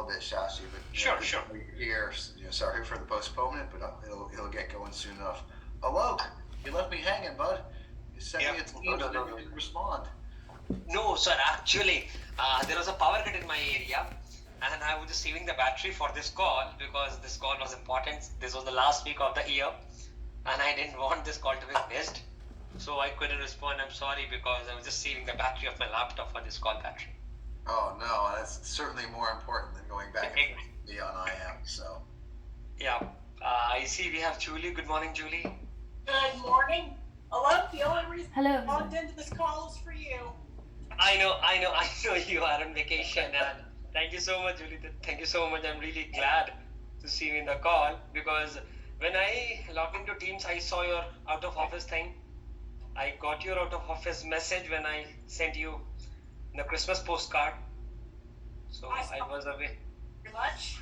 little bit, Shashi, but Sure. here, sorry for the postponement, but it'll get going soon enough. Alok, you left me hanging, bud. You sent me a text and you didn't respond. No, sir. Actually, there was a power cut in my area, and I was just saving the battery for this call because this call was important. This was the last week of the year, and I didn't want this call to be missed. So I couldn't respond. I'm sorry because I was just saving the battery of my laptop for this call battery. Oh no, that's certainly more important than going back and forth on IM. So. Yeah. I see we have Julie. Good morning, Julie. Good morning. Alok, the only reason I logged into this call is for you. I know you are on vacation, and thank you so much, Julie. Thank you so much. I'm really glad to see you in the call because when I logged into Teams, I saw your out of office thing. I got your out of office message when I sent you the Christmas postcard. So I was away. Very much.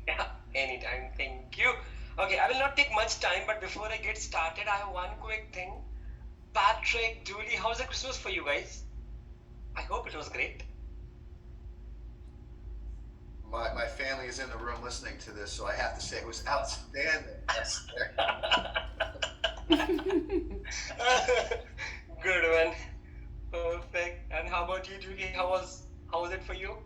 Yeah, anytime. Thank you. Okay, I will not take much time, but before I get started, I have one quick thing. Patrick, Julie, how's the Christmas for you guys? I hope it was great. My family is in the room listening to this, so I have to say it was outstanding. Good one. Perfect. And how about you, Julie? How was it for you?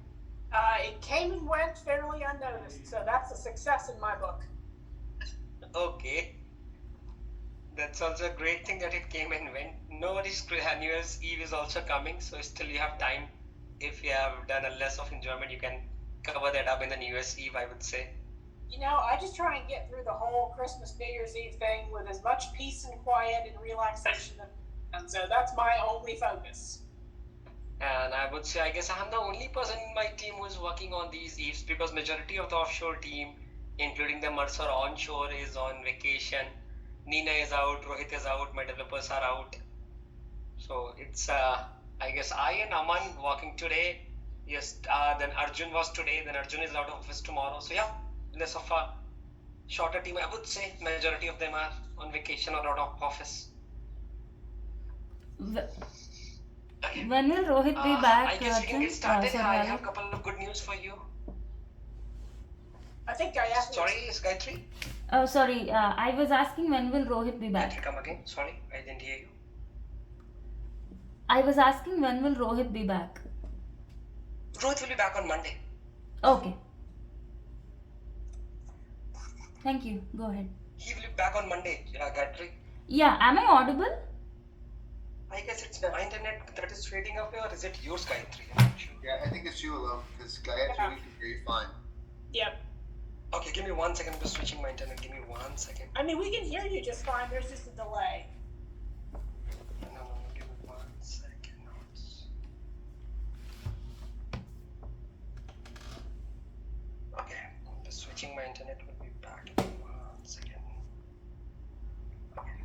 It came and went fairly unnoticed, so that's a success in my book. Okay. That's also a great thing that it came and went. No worries, New Year's Eve is also coming, so still you have time. If you have done a less of enjoyment, you can cover that up in the New Year's Eve, I would say. I just try and get through the whole Christmas, New Year's Eve thing with as much peace and quiet and relaxation, and so that's my only focus. And I would say, I guess I'm the only person in my team who is working on these eves because majority of the offshore team, including the Mercer onshore, is on vacation. Nina is out, Rohit is out, my developers are out. So it's, I guess I and Aman working today. Yes, then Arjun was today, then Arjun is out of office tomorrow. So yeah, less of a shorter team. I would say majority of them are on vacation or out of office. Okay. When will Rohit be back? I guess we can get started. I have a couple of good news for you. I think I asked. Sorry, is Gayatri? Oh, sorry. I was asking when will Rohit be back? Gayatri, come again. Sorry, I didn't hear you. I was asking when will Rohit be back? Rohit will be back on Monday. Okay. Thank you. Go ahead. He will be back on Monday, Gayatri. Yeah, am I audible? I guess it's my internet that is fading away, or is it yours, Gayatri? Sure. Yeah, I think it's you alone, because Gayatri, we can hear you fine. Yep. Okay, give me 1 second. I'm just switching my internet. Give me 1 second. I mean, we can hear you just fine. There's just a delay. No, give me 1 second. Okay, I'm just switching my internet. Will be back in 1 second. Okay.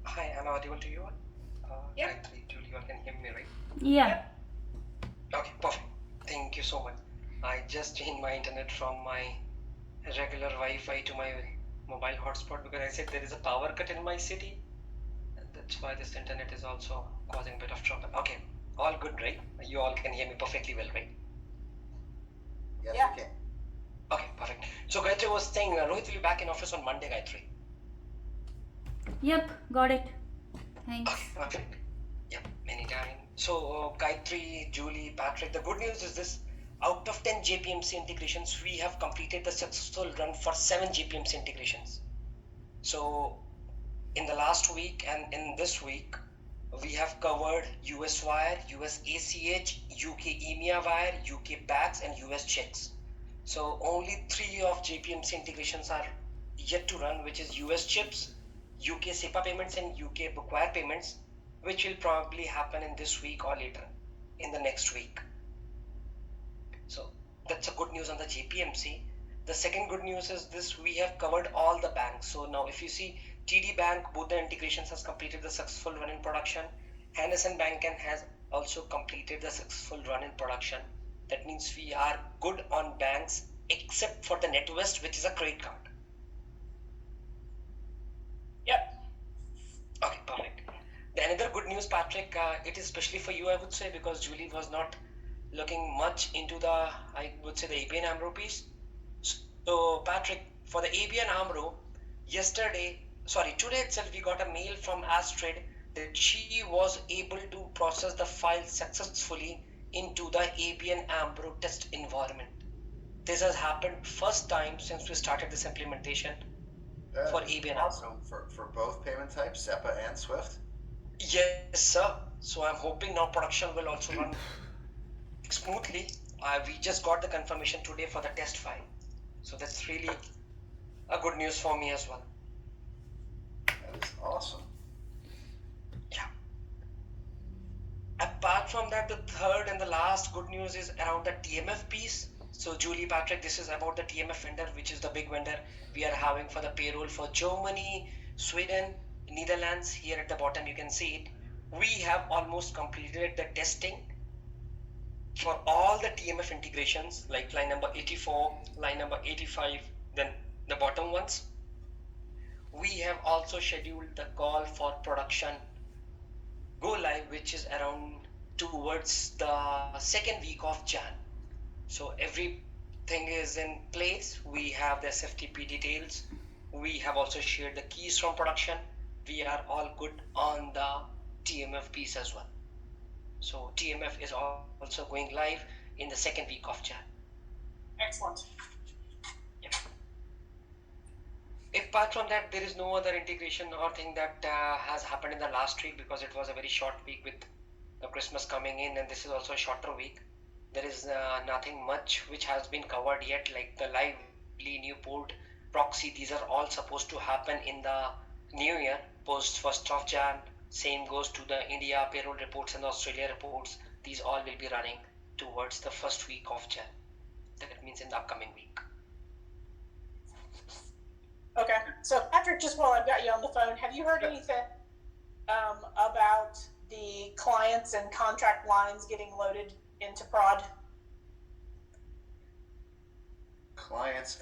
Hi, am I audible to you all? Yep. Gayatri, Julie, you all can hear me, right? Yeah. Okay, perfect. Thank you so much. I just changed my internet from my regular Wi-Fi to my mobile hotspot because I said there is a power cut in my city. And that's why this internet is also causing a bit of trouble. Okay, all good, right? You all can hear me perfectly well, right? Yes, Yeah. we can. Okay, perfect. So Gayatri was saying Rohit will be back in office on Monday, Gayatri. Yep, got it. Thanks. Okay, perfect. Yep, anytime. So Gayatri, Julie, Patrick, the good news is this. Out of 10 JPMC integrations, we have completed the successful run for 7 JPMC integrations. So in the last week and in this week, we have covered US Wire, US ACH, UK EMEA Wire, UK BACS and US checks. So only 3 of JPMC integrations are yet to run, which is US chips, UK SEPA payments and UK bookwire payments, which will probably happen in this week or later in the next week. So that's a good news on the JPMC. The second good news is this: we have covered all the banks. So now if you see TD Bank, both the integrations has completed the successful run in production. Henderson Bank has also completed the successful run in production. That means we are good on banks except for the NetWest, which is a credit card. Yep. Okay, perfect. news, Patrick, it is especially for you, I would say, because Julie was not looking much into the, I would say, the ABN AMRO piece. So, Patrick, for the ABN AMRO, today itself, we got a mail from Astrid that she was able to process the file successfully into the ABN AMRO test environment. This has happened first time since we started this implementation for ABN AMRO. Awesome for both payment types, SEPA and SWIFT. Yes, sir. So I'm hoping now production will also run smoothly. We just got the confirmation today for the test file. So that's really a good news for me as well. That is awesome. Yeah. Apart from that, the third and the last good news is around the TMF piece. So Julie, Patrick, this is about the TMF vendor, which is the big vendor we are having for the payroll for Germany, Sweden, Netherlands. Here at the bottom, you can see it. We have almost completed the testing for all the TMF integrations, like line number 84, line number 85, then the bottom ones. We have also scheduled the call for production go live, which is around towards the second week of Jan. So everything is in place. We have the SFTP details. We have also shared the keys from production. We are all good on the TMF piece as well. So TMF is also going live in the second week of Jan. Excellent. Yeah. Apart from that, there is no other integration or thing that has happened in the last week, because it was a very short week with the Christmas coming in, and this is also a shorter week. There is nothing much which has been covered yet, like the lively new port proxy. These are all supposed to happen in the new year, post 1st of Jan. Same goes to the India payroll reports and Australia reports. These all will be running towards the first week of Jan. That means in the upcoming week. Okay, so Patrick, just while I've got you on the phone, have you heard anything about the clients and contract lines getting loaded into prod? Clients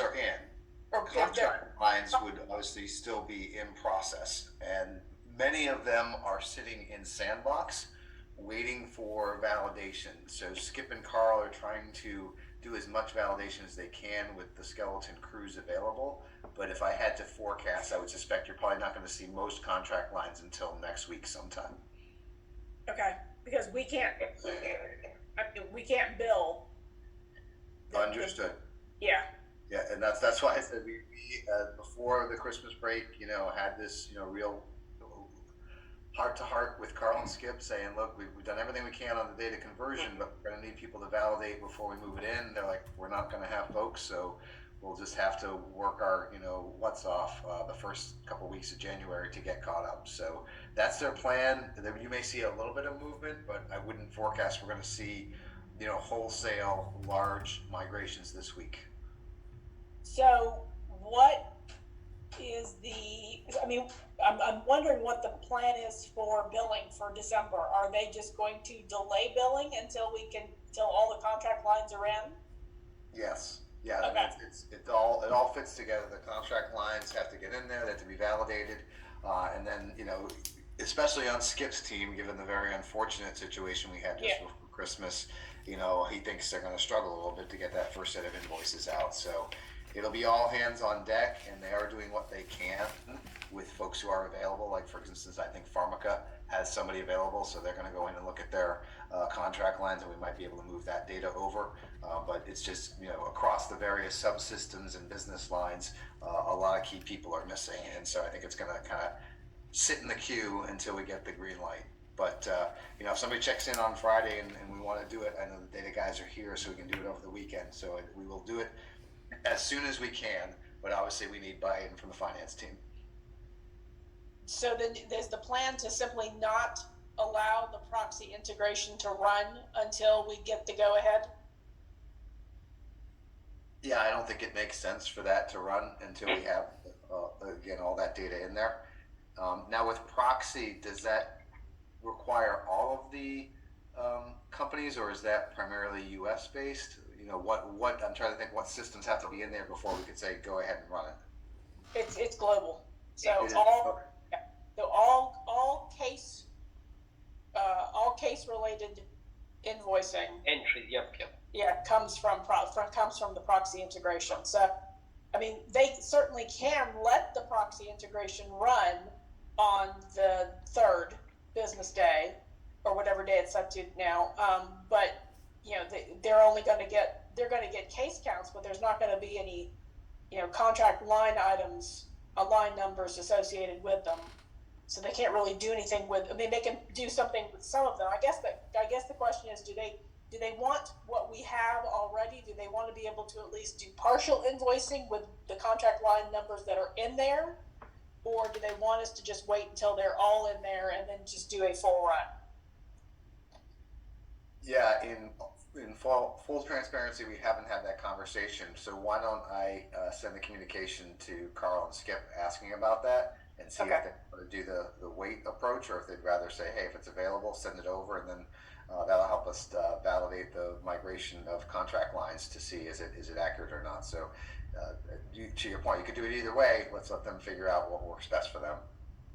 are in. Or Contract lines would obviously still be in process, and many of them are sitting in sandbox waiting for validation. So Skip and Carl are trying to do as much validation as they can with the skeleton crews available. But if I had to forecast, I would suspect you're probably not going to see most contract lines until next week sometime. Okay, because we can't bill. Understood. Yeah. Yeah, and that's why I said we before the Christmas break, had this, real heart to heart with Carl and Skip, saying, look, we've done everything we can on the data conversion, but we're going to need people to validate before we move it in. They're like, we're not going to have folks, so we'll just have to work our, what's off the first couple weeks of January to get caught up. So that's their plan. You may see a little bit of movement, but I wouldn't forecast we're going to see, wholesale large migrations this week. So what is I'm wondering what the plan is for billing for December. Are they just going to delay billing until all the contract lines are in? Yes. Yeah. Okay. It all fits together. The contract lines have to get in there. They have to be validated, and then especially on Skip's team, given the very unfortunate situation we had just before Christmas, he thinks they're going to struggle a little bit to get that first set of invoices out. So it'll be all hands on deck, and they are doing what they can with folks who are available. Like, for instance, I think Pharmaca has somebody available, so they're going to go in and look at their contract lines, and we might be able to move that data over. But it's just, across the various subsystems and business lines, a lot of key people are missing. And so I think it's going to kind of sit in the queue until we get the green light. But, if somebody checks in on Friday and we want to do it, I know the data guys are here, so we can do it over the weekend. So we will do it as soon as we can, but obviously we need buy-in from the finance team. So then there's the plan to simply not allow the proxy integration to run until we get the go-ahead? Yeah, I don't think it makes sense for that to run until we have, again, all that data in there. Now with proxy, does that require all of the companies, or is that primarily US based? What I'm trying to think what systems have to be in there before we could say go ahead and run it. It's global. So all case related invoicing, Entry. Yep. yeah, comes from the proxy integration. So, I mean, they certainly can let the proxy integration run on the third business day or whatever day it's set to now. But they're only going to get case counts, but there's not going to be any contract line items, line numbers associated with them. So they can't really do anything with. I mean, they can do something with some of them. I guess the question is, do they want what we have already? Do they want to be able to at least do partial invoicing with the contract line numbers that are in there? Or do they want us to just wait until they're all in there and then just do a full run? Yeah, in full transparency, we haven't had that conversation. So why don't I send the communication to Carl and Skip asking about that and see Okay. if they want to do the wait approach, or if they'd rather say, hey, if it's available, send it over, and then that'll help us validate the migration of contract lines to see is it accurate or not. So to your point, you could do it either way. Let's let them figure out what works best for them.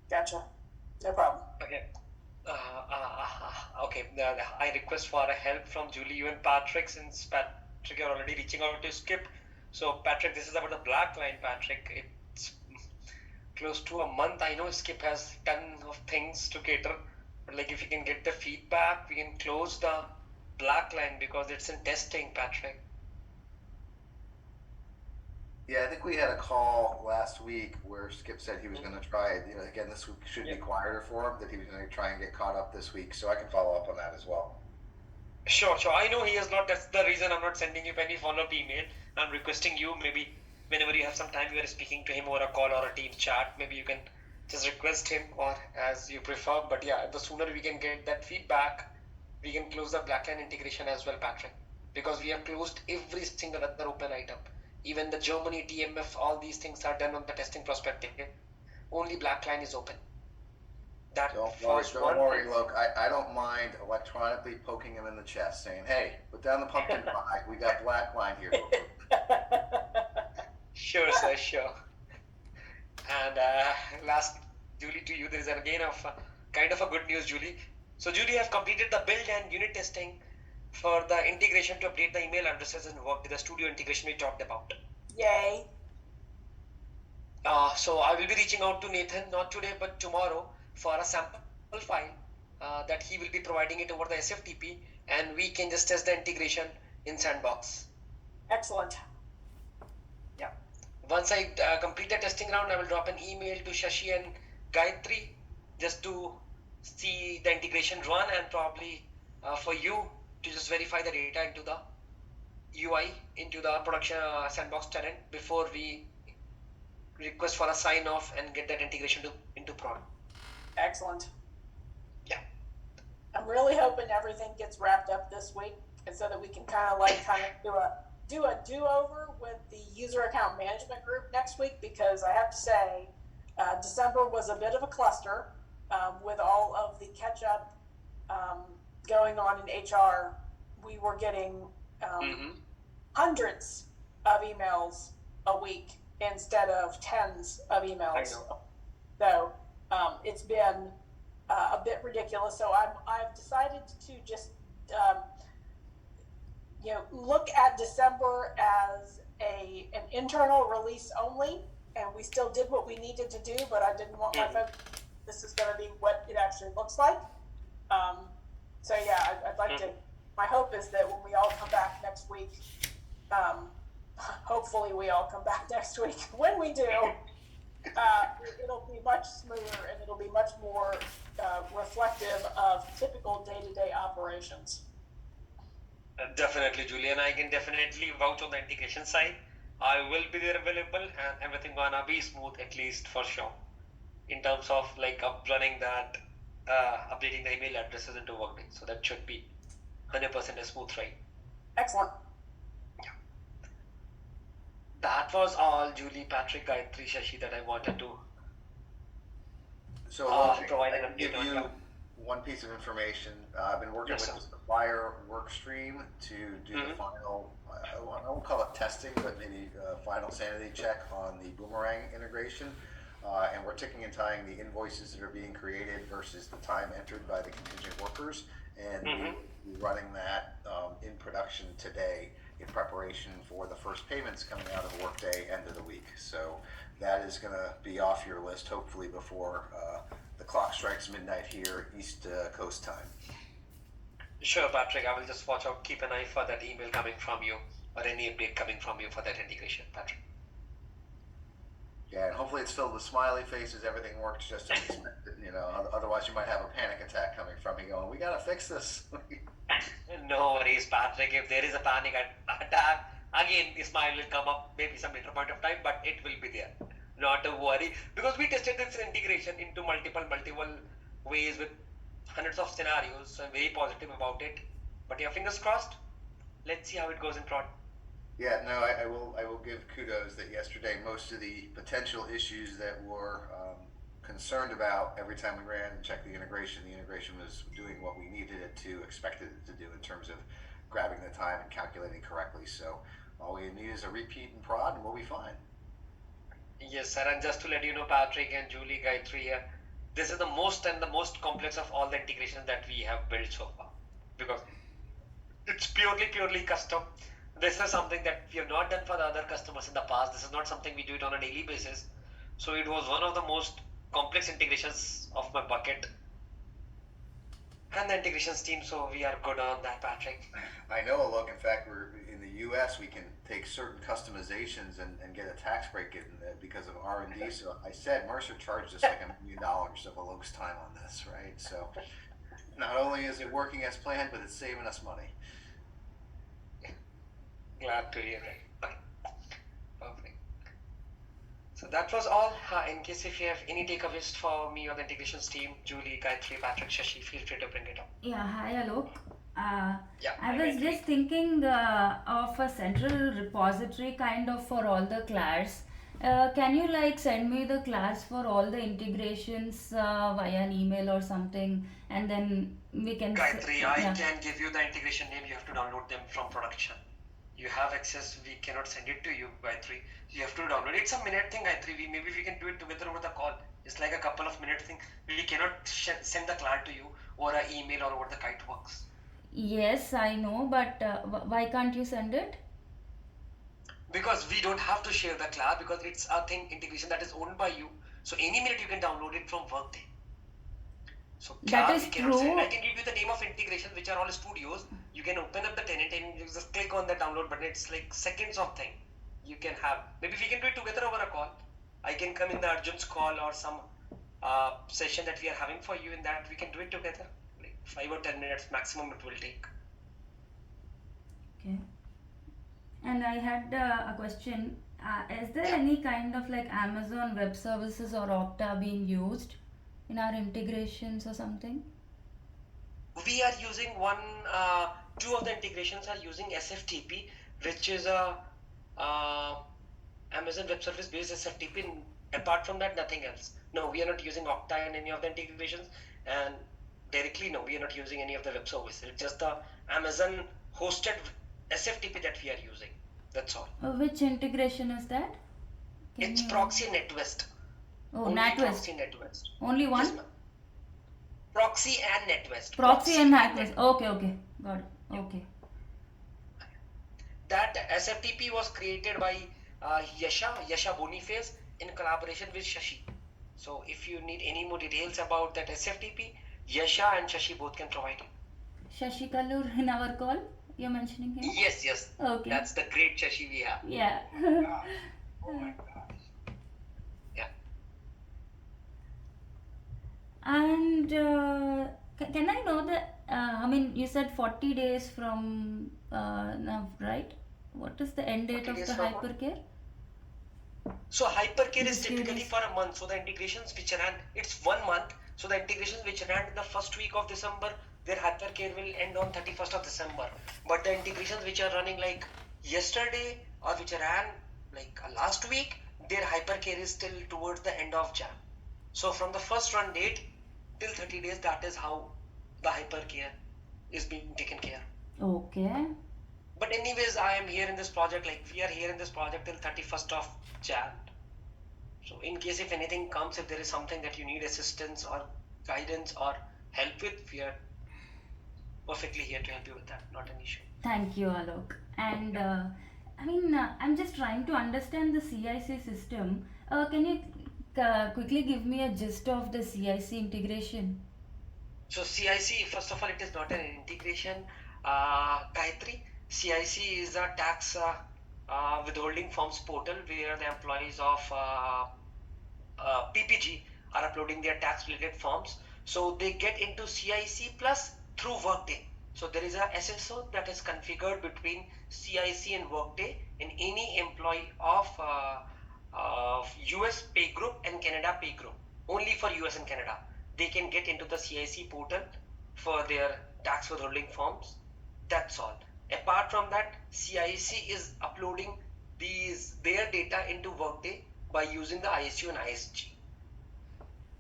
Gotcha. No problem. Okay. Okay. I request for a help from Julie, you and Patrick, since Patrick are already reaching out to Skip. So Patrick, this is about the black line, Patrick. It's close to a month. I know Skip has ton of things to cater, but like if you can get the feedback, we can close the black line because it's in testing, Patrick. Yeah, I think we had a call last week where Skip said he was going to try it. Again, this week should be quieter for him, that he was going to try and get caught up this week. So I can follow up on that as well. Sure. I know he has not. That's the reason I'm not sending you any follow-up email. I'm requesting you, maybe whenever you have some time, you are speaking to him over a call or a team chat. Maybe you can just request him, or as you prefer. But yeah, the sooner we can get that feedback, we can close the blackline integration as well, Patrick, because we have closed every single other open item. Even the Germany TMF, all these things are done on the testing perspective. Only blackline is open. That Don't worry. Look, I don't mind electronically poking him in the chest, saying, "Hey, put down the pumpkin pie. We got black line here." Sure, sir. Sure. And last, Julie, to you, there is again kind of a good news, Julie. So Julie have completed the build and unit testing for the integration to update the email addresses and work with the studio integration we talked about. Yay. So I will be reaching out to Nathan, not today but tomorrow, for a sample file that he will be providing it over the SFTP, and we can just test the integration in Sandbox. Excellent. Yeah. Once I complete the testing round, I will drop an email to Shashi and Gayatri just to see the integration run, and probably for you to just verify the data into the UI, into the production Sandbox tenant before we request for a sign off and get that integration into prod. Excellent. Yeah. I'm really hoping everything gets wrapped up this week, and so that we can kind of do a do-over with the user account management group next week, because I have to say, December was a bit of a cluster with all of the catch-up going on in HR. We were getting hundreds of emails a week instead of tens of emails. I know. So it's been a bit ridiculous. So I've decided to just look at December as an internal release only, and we still did what we needed to do, but I didn't want my folks. This is going to be what it actually looks like. So yeah, I'd like to. My hope is that when we all come back next week, hopefully we all come back next week. When we do, it'll be much smoother and it'll be much more reflective of typical day-to-day operations. Definitely, Julian. I can definitely vouch on the integration side. I will be there available, and everything gonna be smooth, at least for sure. In terms of like running that, updating the email addresses into Workday, so that should be 100% a smooth ride. Excellent. Yeah. That was all, Julie, Patrick, Gayatri, Shashi, that I wanted to So provide I an can give update on. you one piece of information. I've been working Yes, with sir. the supplier work stream to do the final, I won't call it testing, but maybe final sanity check on the Boomerang integration. And we're ticking and tying the invoices that are being created versus the time entered by the contingent workers. and Mm-hmm. we're running that in production today in preparation for the first payments coming out of Workday end of the week. So that is going to be off your list hopefully before the clock strikes midnight here, East Coast time. Sure, Patrick. I will just watch out, keep an eye for that email coming from you or any update coming from you for that integration, Patrick. Yeah, and hopefully it's filled with smiley faces. Everything works just as expected. Otherwise you might have a panic attack coming from me going, "We gotta fix this." No worries, Patrick. If there is a panic attack, again, the smile will come up maybe some later point of time, but it will be there. Not to worry, because we tested this integration into multiple ways with hundreds of scenarios. So I'm very positive about it. But yeah, fingers crossed. Let's see how it goes in prod. Yeah, no, I will give kudos that yesterday most of the potential issues that were concerned about every time we ran and checked the integration was doing what we needed it to, expected it to do in terms of grabbing the time and calculating correctly. So all we need is a repeat and prod and we'll be fine. Yes, sir. And just to let you know, Patrick and Julie, Gayatri here, this is the most complex of all the integrations that we have built so far, because it's purely custom. This is something that we have not done for the other customers in the past. This is not something we do it on a daily basis. So it was one of the most complex integrations of my bucket. And the integrations team, so we are good on that, Patrick. I know, look, in fact, we're in the US, we can take certain customizations and get a tax break because of R&D. So I said Mercer charged us like $1 million of Alok's time on this, right? So not only is it working as planned, but it's saving us money. Glad to hear it. Okay. Perfect. So that was all. In case if you have any takeaways for me or the integrations team, Julie, Gayatri, Patrick, Shashi, feel free to bring it up. Yeah, hi Alok. Yeah, I was just thinking of a central repository kind of for all the clars. Can you like send me the clars for all the integrations via an email or something, and then we can. Gayatri, I Yeah. can give you the integration name. You have to download them from production. You have access. We cannot send it to you, Gayatri. You have to download it. It's a minute thing, Gayatri. Maybe we can do it together over the call. It's like a couple of minute thing. We cannot send the clar to you or an email or over the kite works. Yes, I know, but why can't you send it? Because we don't have to share the clar, because it's a thing integration that is owned by you. So any minute you can download it from Workday. So That is we cannot send. true. I can give you the name of integrations, which are all studios. You can open up the tenant and you just click on the download button. It's like seconds of thing you can have. Maybe we can do it together over a call. I can come in the Arjun's call or some session that we are having for you. In that we can do it together. Like 5 or 10 minutes maximum it will take. Okay. And I had a question. Is there Yeah. any kind of like Amazon Web Services or Okta being used in our integrations or something? We are using two of the integrations are using SFTP, which is a Amazon Web Service based SFTP. Apart from that, nothing else. No, we are not using Okta in any of the integrations, and directly, no, we are not using any of the web services. It's just the Amazon hosted SFTP that we are using. That's all. Which integration is that? Can It's you- Proxy NetWest. Oh, Only NatWest. Proxy NetWest. Only one? Yes, ma'am. Proxy and NetWest. Proxy and NatWest. Okay, got it. Okay. That SFTP was created by Yasha Boniface in collaboration with Shashi. So if you need any more details about that SFTP, Yasha and Shashi both can provide it. Shashi Kallur in our call, you're mentioning him? Yes. Okay. That's the great Shashi we have. Yeah. Oh my gosh. Yeah. And can I know I mean, you said 40 days from now, right? What is the end date 40 of days the from what? hypercare? So hypercare is Just typically curious. for a month. So the integrations which ran, it's 1 month. So the integrations which ran in the first week of December, their hypercare will end on 31st of December. But the integrations which are running like yesterday or which ran like last week, their hypercare is still towards the end of Jan. So from the first run date till 30 days, that is how the hypercare is being taken care. Okay. But anyways, I am here in this project, like we are here in this project till 31st of Jan. So in case if anything comes, if there is something that you need assistance or guidance or help with, we are perfectly here to help you with that. Not an issue. Thank you, Alok. And Yeah. I'm just trying to understand the CIC system. Can you quickly give me a gist of the CIC integration? So CIC, first of all, it is not an integration. Gayatri, CIC is a tax withholding forms portal where the employees of PPG are uploading their tax related forms. So they get into CIC plus through Workday. So there is a SSO that is configured between CIC and Workday, and any employee of US pay group and Canada pay group, only for US and Canada, they can get into the CIC portal for their tax withholding forms. That's all. Apart from that, CIC is uploading their data into Workday by using the ISU and ISG.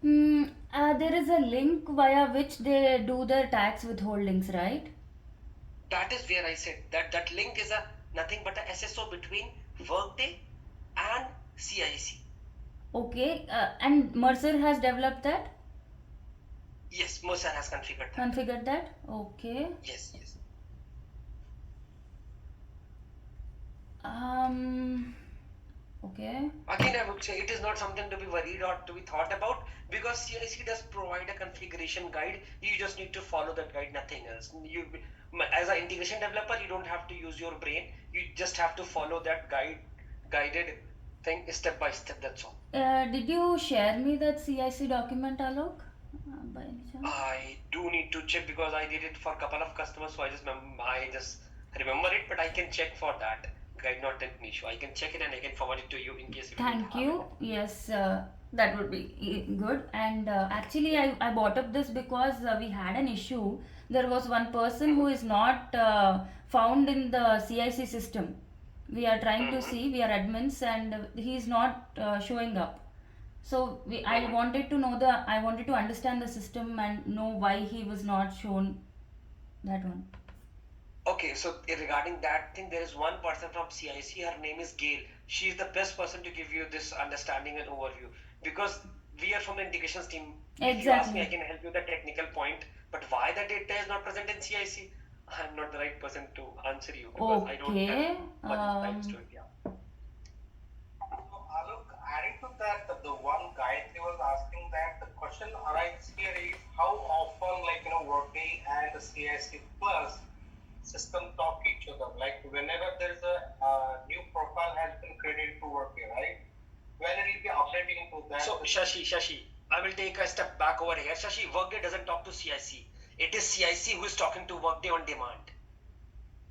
There is a link via which they do their tax withholdings, right? That is where I said that link is a nothing but a SSO between Workday and CIC. Okay, and Mercer has developed that, Yes, Mercer has configured that. configured that. Okay. Yes, yes. Um. Okay. Again, I would say it is not something to be worried or to be thought about, because CIC does provide a configuration guide. You just need to follow that guide, nothing else. As an integration developer, you don't have to use your brain. You just have to follow that guided thing step by step. That's all. Did you share me that CIC document, Alok? By any chance? I do need to check because I did it for a couple of customers, so I just remember it, but I can check for that guide, not an issue. I can check it and I can forward it to you in case if you don't Thank have you. it. Yes, that would be good. And actually, I brought up this because we had an issue. There was one person who is not found in the CIC system. We are trying to see, we are admins, and he is not showing up. So I wanted to know I wanted to understand the system and know why he was not shown that one. Okay, so regarding that thing, there is one person from CIC. Her name is Gail. She is the best person to give you this understanding and overview, because we are from the integrations team. If you ask me, I Exactly. can help you with the technical point, but why the data is not present in CIC, I'm not the right person to answer you because I don't have Okay. much insights to it. Yeah. So, Alok, adding to that, the one Gayatri was asking, that the question arises here is how often, Workday and the CIC Plus system talk each other. Like whenever there is a new profile has been created to Workday, right? When it will be updating to that. So Shashi, I will take a step back over here. Shashi, Workday doesn't talk to CIC. It is CIC who is talking to Workday on demand.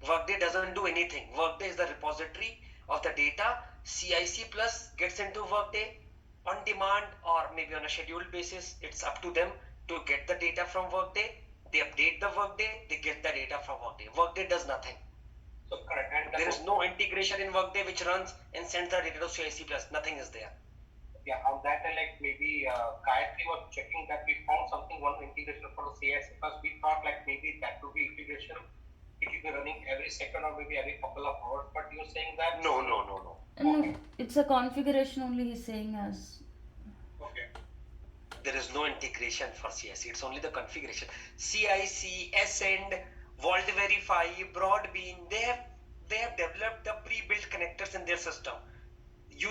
Workday doesn't do anything. Workday is the repository of the data. CIC Plus gets into Workday on demand or maybe on a scheduled basis. It's up to them to get the data from Workday. They update the Workday, they get the data from Workday. Workday does nothing. So correct. And There is no integration in Workday which runs and sends the data to CIC Plus. Nothing is there. yeah, on that, maybe Gayatri was checking that we found something, one integration for the CIC Plus. We thought like maybe that would be integration. It will be running every second or maybe every couple of hours. But you're saying that No. No, it's a configuration only, he's saying as. okay. There is no integration for CIC. It's only the configuration. CIC, Ascend, Vault Verify, Broadbean, they have developed the pre-built connectors in their system. You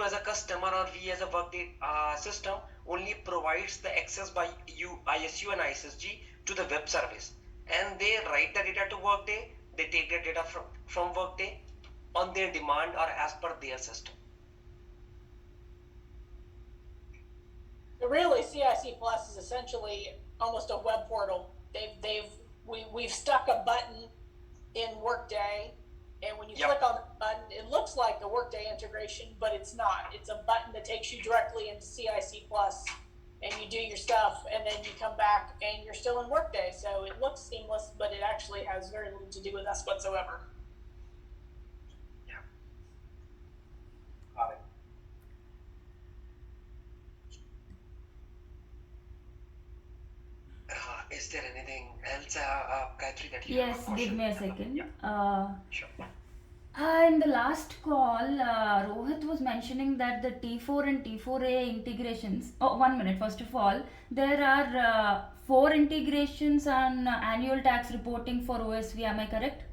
as a customer or we as a Workday system only provides the access by ISU and ISSG to the web service, and they write the data to Workday. They take the data from Workday on their demand or as per their system. Really, CIC Plus is essentially almost a web portal. We've stuck a button in Workday, and when you Yep. click on the button, it looks like a Workday integration, but it's not. It's a button that takes you directly into CIC Plus, and you do your stuff, and then you come back and you're still in Workday. So it looks seamless, but it actually has very little to do with us whatsoever. Got it. Is there anything else, Gayatri, that you Yes, have a give question? me a second. Yeah, sure. In the last call, Rohit was mentioning that the T4 and T4A integrations. Oh, 1 minute. First of all, there are four integrations on annual tax reporting for OSV. Am I correct?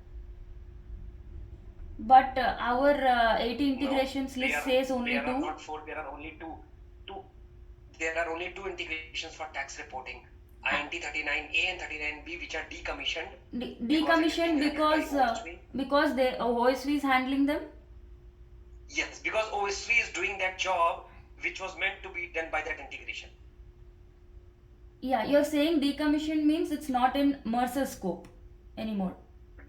But our 80 integrations list says only there are two. not four. There are only two. Two. There are only two integrations for tax reporting. INT 39A and 39B, which are decommissioned. Decommissioned because the OSV is handling them. Yes, because OSV is doing that job which was meant to be done by that integration. Yeah, you're saying decommission means it's not in Mercer's scope anymore.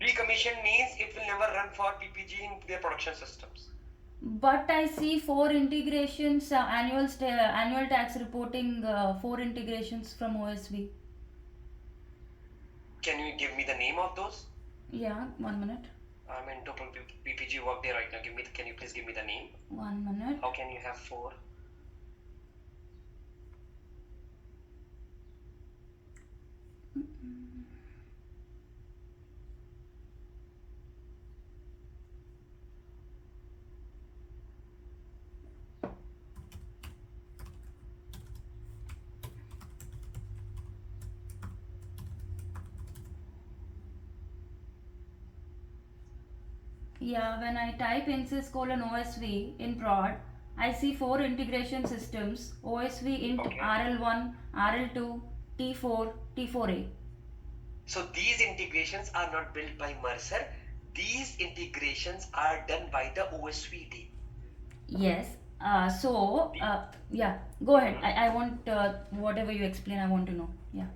Decommission means it will never run for PPG in their production systems. But I see four integrations, annual tax reporting, four integrations from OSV. Can you give me the name of those? Yeah, 1 minute. I'm into PPG Workday right now. Can you please give me the name? 1 minute. How can you have four? Yeah, when I type insys colon OSV in prod, I see four integration systems OSV int Okay. RL1, RL2, T4, T4A. So these integrations are not built by Mercer. These integrations are done by the OSV team. Yes. Yeah, go ahead. I want whatever you explain, I want to know. Yeah.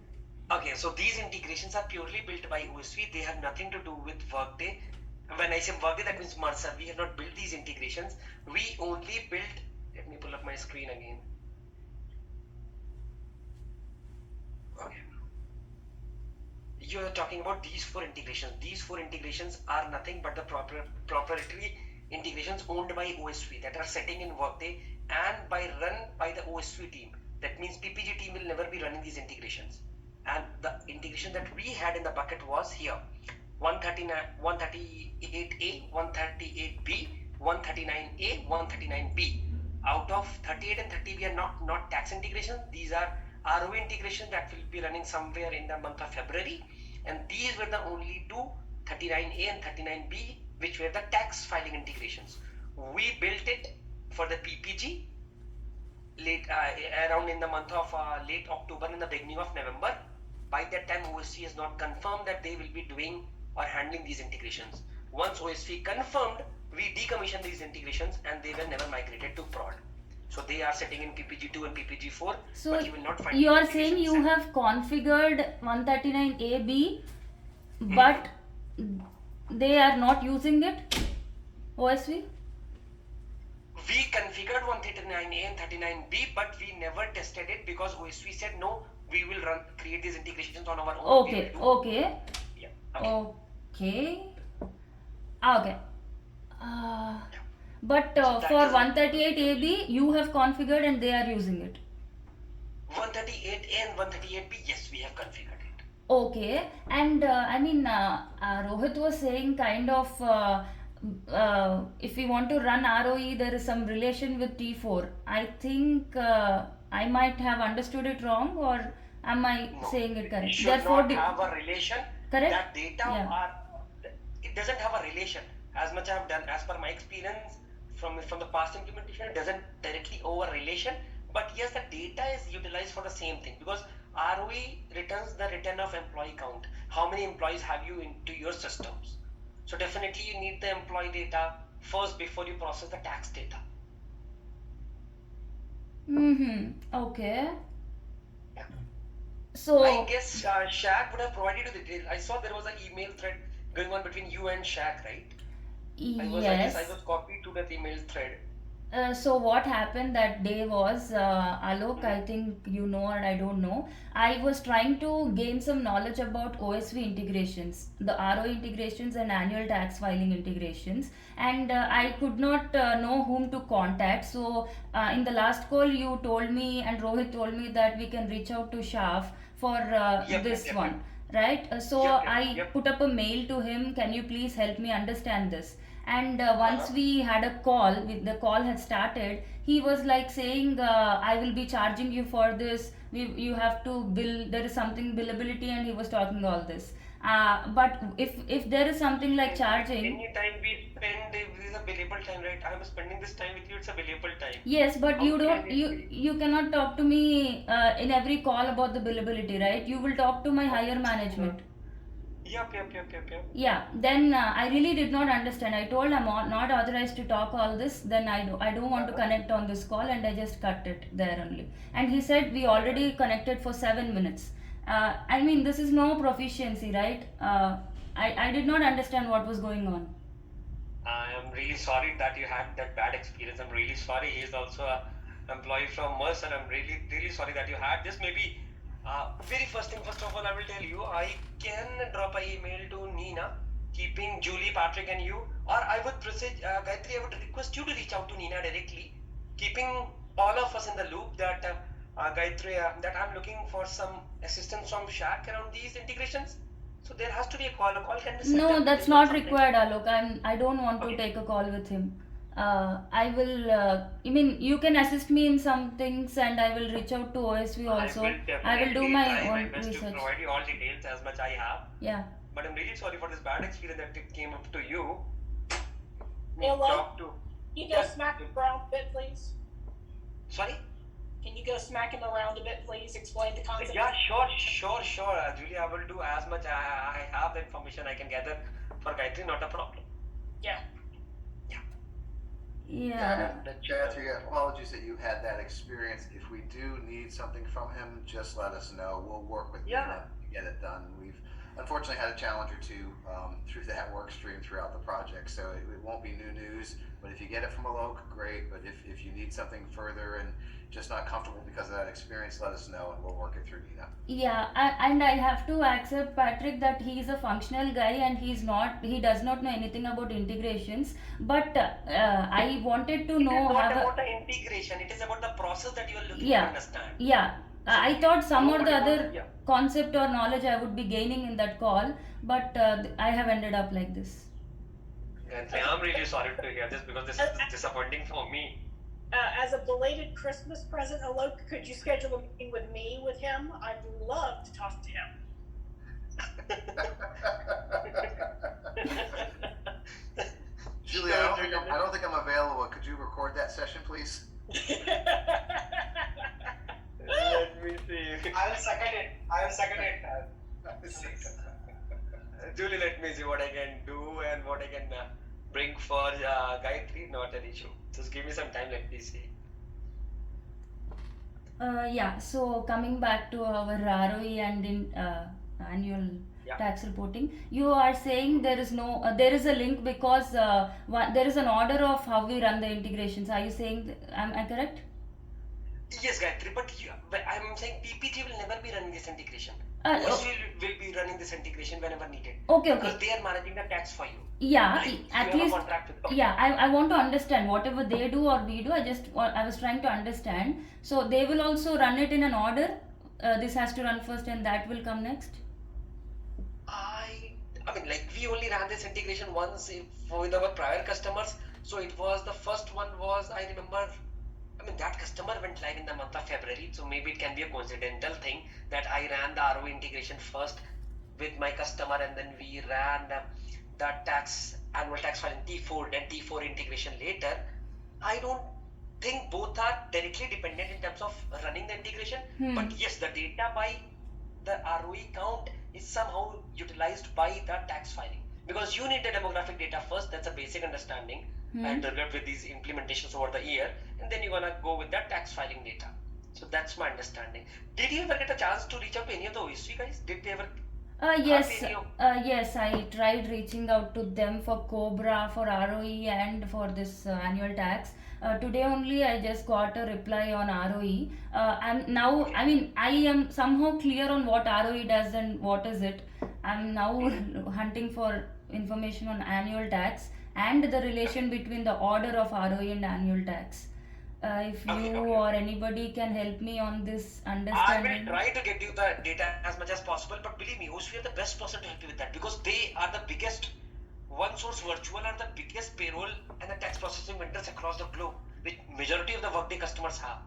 Okay, so these integrations are purely built by OSV. They have nothing to do with Workday. When I say Workday, that means Mercer. We have not built these integrations. We only built. Let me pull up my screen again. Okay. You are talking about these four integrations. These four integrations are nothing but the proprietary integrations owned by OSV that are setting in Workday and run by the OSV team. That means PPG team will never be running these integrations. And the integration that we had in the bucket was here: 138A, 138B, 139A, 139B. Out of 38 and 30, we are not tax integration. These are ROE integration that will be running somewhere in the month of February. And these were the only two, 39A and 39B, which were the tax filing integrations. We built it for the PPG late around in the month of late October and the beginning of November. By that time, OSC has not confirmed that they will be doing or handling these integrations. Once OSC confirmed, we decommissioned these integrations and they were never migrated to prod. So they are sitting in PPG2 and PPG4, So but you will not find. you are saying you have configured 139AB, but they are not using it, OSV? We configured 139A and 39B, but we never tested it because OSV said no, we will create these integrations on our own. Okay. Yeah. Okay. Okay. But for 138AB, you have configured and they are using it. 138A and 138B, yes, we have configured it. Okay, and Rohit was saying kind of if we want to run ROE, there is some relation with T4. I think I might have understood it wrong, or am I saying it correct? It should not have a relation. Correct? That data it doesn't have a relation. As much I've done, as per my experience from the past implementation, it doesn't directly owe a relation. But yes, the data is utilized for the same thing because ROE returns the return of employee count. How many employees have you into your systems? So definitely you need the employee data first before you process the tax data. Okay. Yeah. So I guess Shaq would have provided you the detail. I saw there was an email thread going on between you and Shaq, right? yes. I was copied to that email thread. So what happened that day was, Alok, I think you know or I don't know, I was trying to gain some knowledge about OSV integrations, the RO integrations and annual tax filing integrations, and I could not know whom to contact. So in the last call you told me and Rohit told me that we can reach out to Shaf for this one. Right? So I put up a mail to him, can you please help me understand this? And once we had a call, with the call had started, he was like saying, I will be charging you for this, you have to bill, there is something billability, and he was talking all this. But if there is something like charging. Any time we spend, if this is a billable time, right? I'm spending this time with you, it's a billable time. Yes, but How you can don't, it you be? you cannot talk to me in every call about the billability, right? You will talk to my higher management. Yep. Yeah, then I really did not understand. I told I'm not authorized to talk all this. Then I don't want to connect on this call, and I just cut it there only. And he said we already connected for 7 minutes. I mean, this is no proficiency, right? I did not understand what was going on. I am really sorry that you had that bad experience. I'm really sorry. He is also a employee from us, and I'm really sorry that you had this. Maybe very first thing, first of all, I will tell you, I can drop an email to Nina, keeping Julie, Patrick, and you, or I would proceed, Gayatri, I would request you to reach out to Nina directly, keeping all of us in the loop that Gayatri, that I'm looking for some assistance from Shaq around these integrations. So there has to be a call. A call can be set No, up. that's It's not something. required, Alok. I don't want to Okay. take a call with him. I will. I mean, you can assist me in some things, and I will reach out to OSV also. I will I will definitely do my try my own best to research. provide you all details as much I have. Yeah. But I'm really sorry for this bad experience that it came up to you. Hello? Talk to. You go smack him around a bit, please. Sorry? Can you go smack him around a bit, please? Explain the concept. Yeah, sure. Julie, I will do as much I have the information I can gather for Gayatri, not a problem. Yeah. Yeah. Gayatri, apologies that you had that experience. If we do need something from him, just let us know. We'll work with Yeah. Nina to get it done. We've unfortunately had a challenge or two through that work stream throughout the project, so it won't be new news. But if you get it from Alok, great. But if you need something further and just not comfortable because of that experience, let us know and we'll work it through Nina. Yeah, and I have to accept, Patrick, that he is a functional guy and he does not know anything about integrations. But I wanted to It is know not how. about the integration, it is about the process that you are looking to Yeah, understand. yeah. I thought some or the Nobody other wants- yeah. concept or knowledge I would be gaining in that call, but I have ended up like this. Gayatri, I'm really sorry to hear this because this is disappointing for me. As a belated Christmas present, Alok, could you schedule a meeting with me with him? I'd love to talk to him. Julie, I don't think I'm available. Could you record that session, please? Let me see. I will second it. Julie, let me see what I can do and what I can bring for Gayatri, not an issue. Just give me some time, let me see. Yeah, so coming back to our ROE and in annual Yeah. tax reporting, you are saying there is no, there is a link because there is an order of how we run the integrations. Are you saying, am I correct? Yes, Gayatri, but I'm saying PPT will never be running this integration. Uh, OSV will be running this integration whenever needed. Okay, Because okay. they are managing the tax for you. Yeah, Like, at you have a least, contract with them. yeah, I want to understand whatever they do or we do. I was trying to understand. So they will also run it in an order. This has to run first and that will come next. I mean, like we only ran this integration once with our prior customers. So it was the first one was, I remember, I mean, that customer went live in the month of February. So maybe it can be a coincidental thing that I ran the RO integration first with my customer and then we ran the annual tax file in T4 and T4 integration later. I don't think both are directly dependent in terms of running the integration. But yes, the data by the ROE count is somehow utilized by the tax filing because you need the demographic data first. That's a basic understanding and developed with these implementations over the year, and then you're gonna go with the tax filing data. So that's my understanding. Did you ever get a chance to reach out to any of the OSV guys? Did they ever? Yes, Any of- yes, I tried reaching out to them for Cobra, for ROE, and for this annual tax. Today only I just got a reply on ROE. And now, I mean, I am somehow clear on what ROE does and what is it. I'm now hunting for information on annual tax and the relation between the order of ROE and annual tax. If you or anybody can help me on this I understanding. will try to get you the data as much as possible, but believe me, OSV are the best person to help you with that because they are the biggest OneSource Virtual are the biggest payroll and the tax processing vendors across the globe, which majority of the Workday customers have.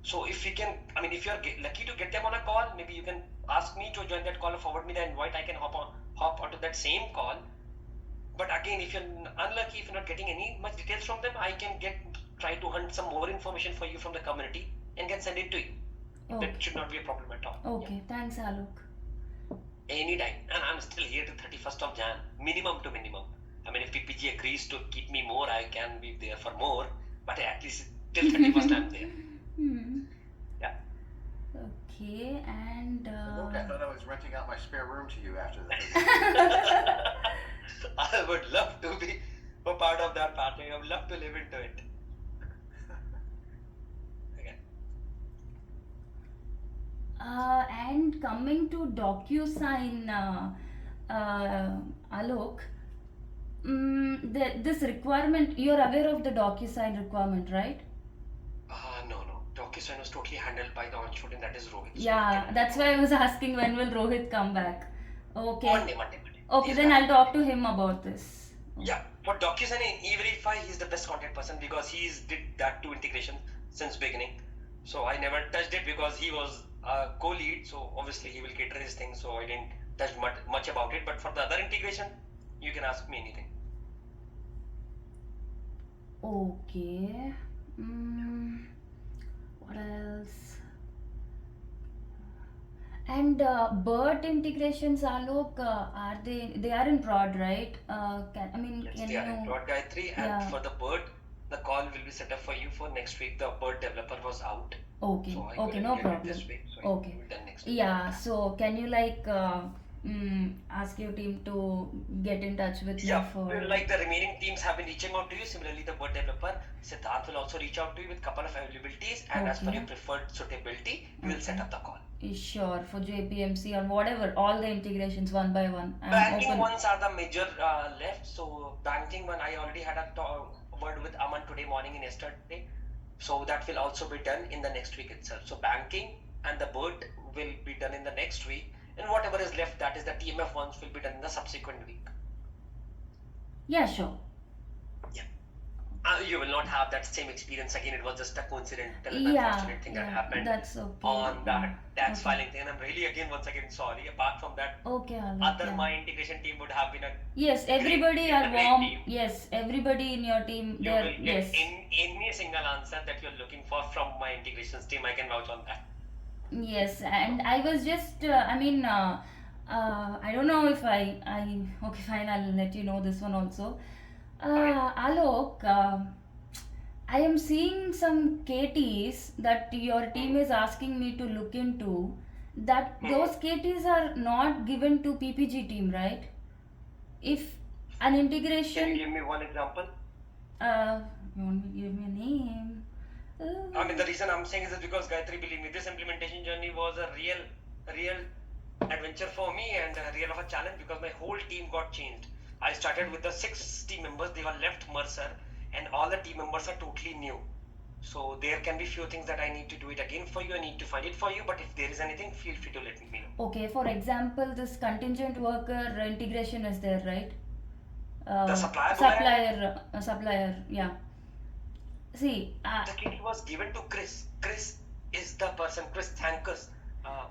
So if we can, I mean, if you're lucky to get them on a call, maybe you can ask me to join that call or forward me the invite. I can hop onto that same call. But again, if you're unlucky, if you're not getting any much details from them, I can try to hunt some more information for you from the community and can send it to you. Okay. That should not be a problem at all. Okay, thanks, Alok. Anytime, and I'm still here to 31st of Jan, minimum to minimum. I mean, if PPG agrees to keep me more, I can be there for more, but at least till 31st I'm there. Hmm. Yeah. Okay, and Look, I thought I was renting out my spare room to you after the. I would love to be a part of that party. I would love to live into it. Okay. and coming to DocuSign, Alok, this requirement, you're aware of the DocuSign requirement, right? No. DocuSign was totally handled by the onshore team, that is Rohit. So Yeah, that's why I was asking when will Rohit come back. Okay. Monday. Okay, He's then back. I'll talk to him about this. Yeah, for DocuSign and E-Verify, he's the best contact person because he's did that two integration since beginning. So I never touched it because he was a co-lead. So obviously he will cater his thing. So I didn't touch much about it. But for the other integration, you can ask me anything. Okay. What else? And BERT integrations, Alok, are they are in prod, right? Yes, Can they are in you? prod Gayatri, and Yeah. for the bird, the call will be set up for you for next week. The bird developer was out, Okay. so I Okay, couldn't no get problem. it this week. So Okay. it will be done next week. Yeah. So can you ask your team to get in touch with me Yeah, for? like the remaining teams have been reaching out to you. Similarly, the bird developer, Siddharth, will also reach out to you with couple of availabilities, and as per Okay. your preferred suitability, we will set Okay. up the call. Sure, for JPMC or whatever, all the integrations one by one. I'm Banking open. ones are the major left. So banking one, I already had a word with Aman today morning and yesterday. So that will also be done in the next week itself. So banking and the bird will be done in the next week, and whatever is left, that is the TMF ones, will be done in the subsequent week. Yeah, sure. You will not have that same experience again. It was just a coincidental and Yeah, unfortunate thing that yeah, happened that's okay. on that tax Okay. filing thing. And I'm really once again sorry. Apart from that, Okay, Alok, other yeah. my integration team would have been a Yes, everybody great are warm. team. Yes, everybody in your team, You they're will get yes. any single answer that you're looking for from my integrations team. I can vouch on that. Yes, and I was just, I don't know if okay, fine, I'll let you know this one also. Alok, I am seeing some KTs that your team is asking me to look into. That those KTs are not given to PPG team, right? If an Can you integration, give me one example? you want me to give me a name? I mean, the reason I'm saying is because Gayatri, believe me, this implementation journey was a real adventure for me and a real of a challenge because my whole team got changed. I started with the 6 team members, they all left Mercer, and all the team members are totally new. So there can be few things that I need to do it again for you. I need to find it for you. But if there is anything, feel free to let me know. Okay, for example, this contingent worker integration is there, right? The supplier. Supplier, yeah. See, The KT was given to Chris. Chris is the person. Chris Thankus.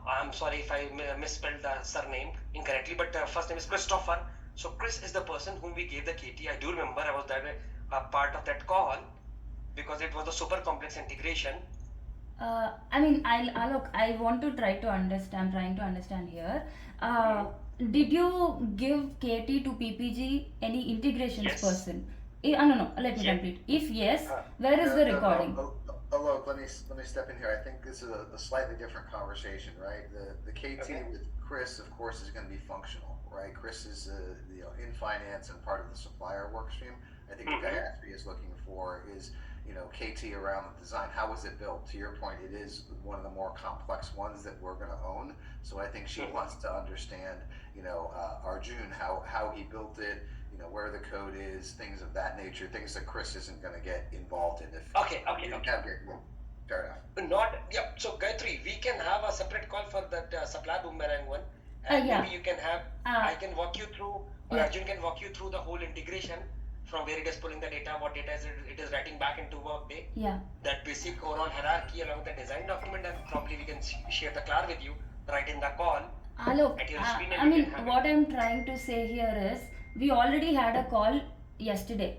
I'm sorry if I misspelled the surname incorrectly, but first name is Christopher. So Chris is the person whom we gave the KT. I do remember I was a part of that call because it was a super complex integration. Look, I want to try to understand, trying to understand here. Did you give KT to PPG any integrations Yes. person? No, let me Yeah. complete. If yes, where is the recording? Look, let me step in here. I think this is a slightly different conversation, right? The KT Okay. with Chris, of course, is going to be functional, right? Chris is in finance and part of the supplier work stream. I think what Gayatri is looking for is KT around the design. How was it built? To your point, it is one of the more complex ones that we're going to own. So I think she wants to understand, Arjun, how he built it, where the code is, things of that nature, things that Chris isn't going to get involved in. Okay. Fair enough. So Gayatri, we can have a separate call for that supplier boomerang one, and Yeah. maybe you can have, Uh, I can walk you through, or yeah. Arjun can walk you through the whole integration from where it is pulling the data, what data is it is writing back into Workday, Yeah. that basic overall hierarchy along with the design document, and probably we can share the CLAR with you right in the call Look, at your screen, and I you mean, can have it. what I'm trying to say here is we already had a call yesterday.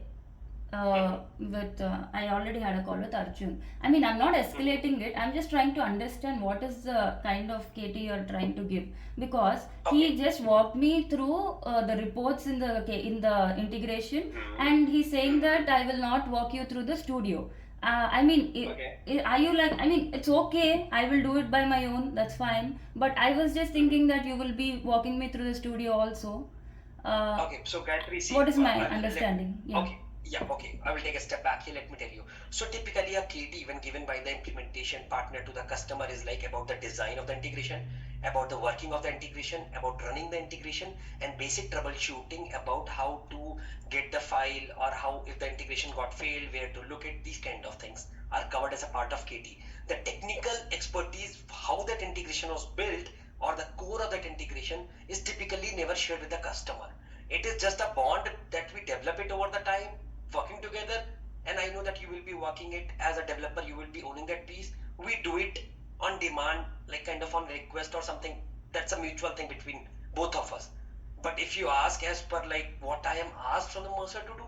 I already had a call with Arjun. I mean, I'm not escalating it. I'm just trying to understand what is the kind of KT you're trying to give, because he Okay. just walked me through the reports in the integration, and he's saying that I will not walk you through the studio. I mean, Okay. are you like? I mean, it's okay. I will do it by my own. That's fine. But I was just thinking that you will be walking me through the studio also. Okay, so Gayatri, see, What is my let, understanding? Yeah. okay, yeah, okay. I will take a step back here. Let me tell you. So typically, a KT, when given by the implementation partner to the customer, is like about the design of the integration, about the working of the integration, about running the integration, and basic troubleshooting about how to get the file, or how, if the integration got failed, where to look at. These kind of things are covered as a part of KT. The technical expertise, how that integration was built, or the core of that integration, is typically never shared with the customer. It is just a bond that we develop it over the time, working together. And I know that you will be working it as a developer, you will be owning that piece. We do it on demand, like kind of on request or something. That's a mutual thing between both of us. But if you ask as per like what I am asked from the Mercer to do,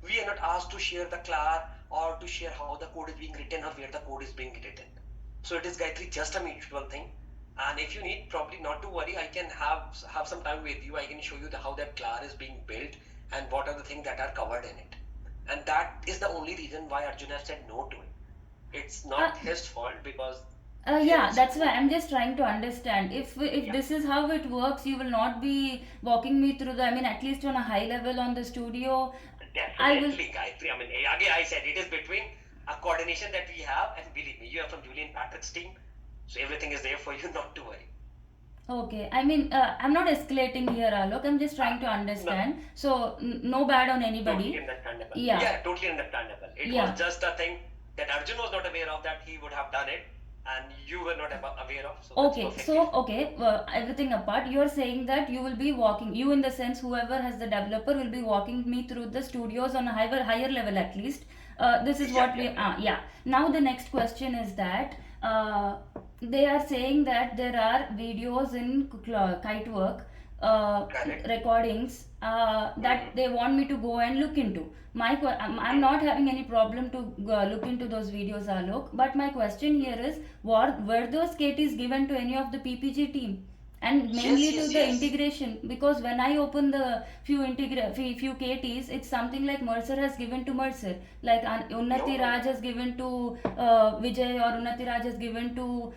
we are not asked to share the CLAR or to share how the code is being written or where the code is being written. So it is, Gayatri, just a mutual thing. And if you need, probably not to worry, I can have some time with you. I can show you how that CLAR is being built and what are the things that are covered in it. And that is the only reason why Arjun has said no to it. It's Uh, not his fault, because yeah, his that's why code. I'm just trying to understand. If Yeah, this is how it works, you will not be walking me through the. I mean, at least on a high level on the studio, I will. definitely, Gayatri. I mean, again, I said it is between a coordination that we have, and believe me, you are from Julian Patrick's team, so everything is there for you, not to worry. Okay, I mean, I'm not escalating here, Alok. I'm just trying to No, understand. So, no bad on totally anybody. understandable. Yeah, Yeah, totally understandable. It was yeah. just a thing that Arjun was not aware of, that he would have done it, and you were not aware of, so that's Okay, perfectly so fine. okay, everything apart, you're saying that you will be walking, you in the sense, whoever has the developer will be walking me through the studios on a higher level at least. This is Yep, what we, yep, yep. yeah. Now the next question is that they are saying that there are videos in Kitework Correct. recordings that they want me to go and look into. I'm not having any problem to look into those videos, Alok. But my question here is, were those KTs given to any of the PPG team? And Yes, mainly to yes, the yes. integration, because when I open the few KTs, it's something like Mercer has given to Mercer, like No, Unnati no, Raj no. has given to Vijay, or Unnati Raj has given to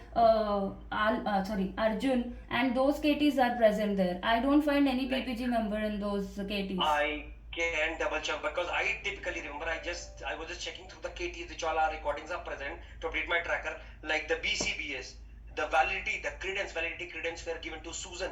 Arjun, and those KTs are present there. I don't find any Like, PPG member in those KTs. I can double check, because I typically remember, I was just checking through the KTs which all our recordings are present to update my tracker, like the BCBS, the validity, the validity credence were given to Susan,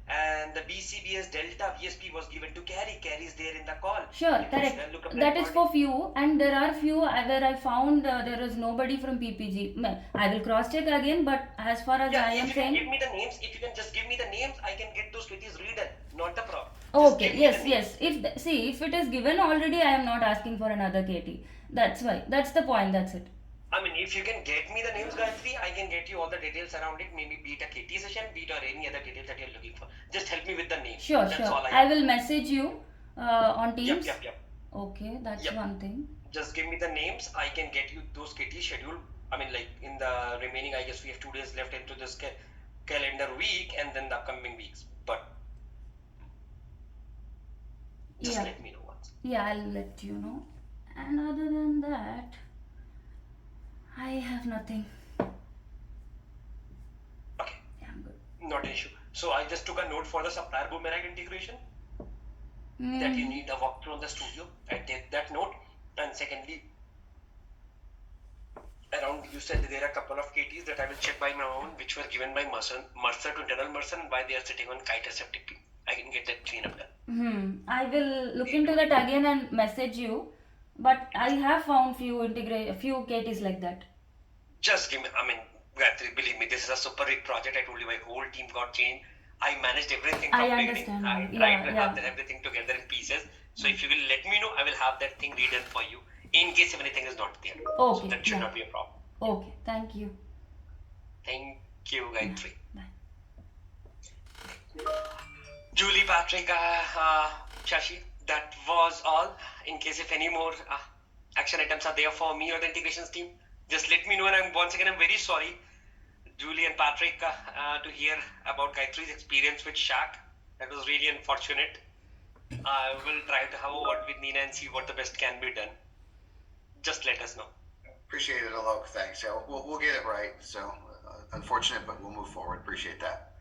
and the BCBS Delta VSP was given to Carrie is there in the call. Sure, If you correct. look up the That is recording. for few, and there are few where I found there is nobody from PPG. I will cross check again, but as far as Yeah, I if am you can give saying, me the names, if you can just give me the names, I can get those KTs redone. Not a problem. Just okay, give me the yes, names. yes. See, if it is given already, I am not asking for another KT. That's why. That's the point. That's it. I mean, if you can get me the names, Gayatri, I can get you all the details around it. Maybe be it a KT session, be it or any other details that you're looking for. Just help me with the names. Sure, That's sure. all I I ask. will message you on Yep, Teams. yep, yep, Okay, that's yep. one thing. Just give me the names. I can get you those KT schedule. I mean, like in the remaining, I guess we have 2 days left into this calendar week, and then the upcoming weeks. But just Yeah, let me know once. yeah. I'll let you know. And other than that, I have nothing. Okay, Yeah, I'm good. not an issue. So I just took a note for the supplier boomerang integration, that you need a walkthrough on the studio. I take that note. And secondly, around, you said there are a couple of KTs that I will check by my own, which were given by Mercer to internal Mercer, and why they are sitting on Kite Aseptic team. I can get that clean up done. I will look into that again and message you. But I have found few KTs like that. Just give me, I mean, Gayatri, believe me, this is a super big project. I told you my whole team got changed. I managed everything I completely. understand. I Yeah, tried to have yeah. everything together in pieces. So if you will let me know, I will have that thing redone for you in case if anything is not there. So Okay, that should yeah. not be a problem. Okay, thank you. Thank you, Yeah, Gayatri. bye. Julie, Patrick, Shashi, that was all. In case if any more action items are there for me or the integrations team, just let me know. And I'm very sorry, Julie and Patrick, to hear about Gayatri's experience with Shaq. That was really unfortunate. I will try to have a word with Nina and see what the best can be done. Just let us know. Appreciate it, Alok. Thanks. Yeah, we'll get it right. So unfortunate, but we'll move forward. Appreciate that.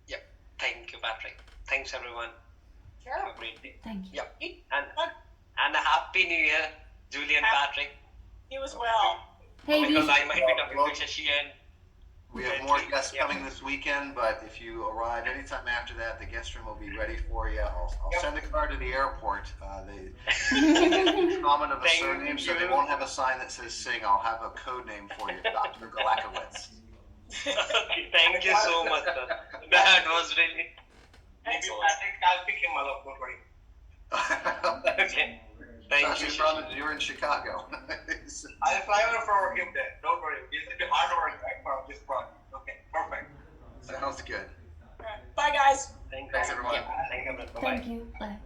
Yep. Thank you, Patrick. Thanks, everyone. Sure. Have a great day. Thank you. Yep. And a happy New Year, Julie and Patrick. You as well. Hey, we Because should, I might be talking to Shashi and We have more Gayatri. guests Yeah. coming this weekend, but if you arrive anytime after that, the guest room will be ready for you. I'll send a card to the airport. They common of a Thank surname, so they you. won't have a sign that says Singh. I'll have a code name for you, Dr. Galakowitz. Thank you so much, sir. That was really. Maybe So- Patrick, I'll pick him up, don't worry. Okay. Thank you, Shashi. You're in Chicago. I'll fly over for him there. Don't worry. He'll be hard work, right, for this project. Okay, perfect. Sounds good. All right. Bye, guys. Thank Thanks, you. everyone. Yeah, thank you. Bye-bye. thank you. Bye.